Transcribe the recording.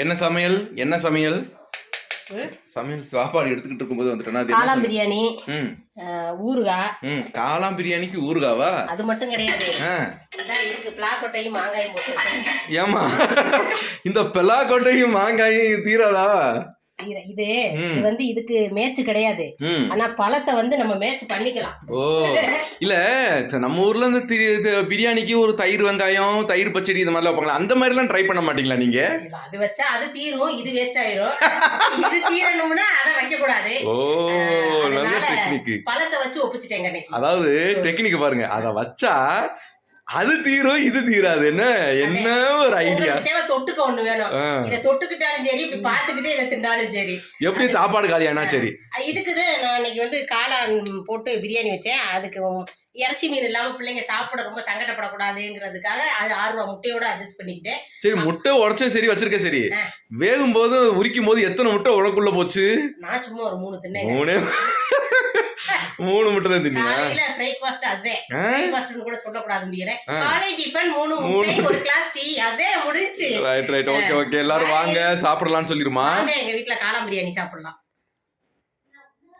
என்ன சமையல் என்ன சமையல் சமையல் சாப்பாடு எடுத்துக்கிட்டு இருக்கும்போது வந்துட்டேன்னா காளான் பிரியாணி ஊறுகாய் காளான் பிரியாணிக்கு ஊறுகாவா அது மட்டும் கிடையாது இருக்கு பிளாக்கொட்டையும் மாங்காயும் போட்டு ஏமா இந்த பிளாக்கொட்டையும் மாங்காயும் தீராதா இது வந்து இதுக்கு மேட்ச் கிடையாது ஆனா பழச வந்து நம்ம மேட்ச் பண்ணிக்கலாம் ஓ இல்ல நம்ம ஊர்ல இருந்து பிரியாணிக்கு ஒரு தயிர் வெங்காயம் தயிர் பச்சடி இந்த மாதிரி வைப்பாங்களா அந்த மாதிரி எல்லாம் ட்ரை பண்ண மாட்டீங்களா நீங்க அது வச்சா அது தீரும் இது வேஸ்ட் ஆயிரும் இது தீரணும்னா அத வைக்க கூடாது ஓ நல்ல டெக்னிக் பழச வச்சு ஒப்பிச்சிட்டேங்க அதாவது டெக்னிக் பாருங்க அத வச்சா அது தீரும் இது தீராது என்ன ஒரு ஐடியா தேவை தொட்டுக்க ஒண்ணு வேணும் இத தொட்டுக்கிட்டாலும் சரி இப்படி பாத்துக்கிட்டே இதை திண்டாலும் சரி எப்படி சாப்பாடு காலியானா சரி இதுக்குதான் நான் இன்னைக்கு வந்து காளான் போட்டு பிரியாணி வச்சேன் அதுக்கு இறைச்சி மீன் இல்லாம பிள்ளைங்க சாப்பிட ரொம்ப சங்கடப்படக்கூடாதுங்கிறதுக்காக அது 6 ரூபா முட்டையோட அட்ஜஸ்ட் பண்ணிக்கிட்டேன் சரி முட்டை உடைச்சே சரி வச்சிருக்க சரி வேகும் போது உரிக்கும் போது எத்தனை முட்டை உனக்குள்ள போச்சு நான் சும்மா ஒரு 3 தின்னேன் 3 முட்டை தான் தின்னீங்க காலையில பிரேக்ஃபாஸ்ட் அதே பிரேக்ஃபாஸ்ட்னு கூட சொல்லக்கூடாது முடியல காலை டிபன் 3 முட்டை ஒரு கிளாஸ் டீ அதே முடிஞ்சு ரைட் ஓகே எல்லாரும் வாங்க சாப்பிடலாம்னு சொல்லிருமா எங்க வீட்ல காளான் பிரியாணி சாப்பிடலாம்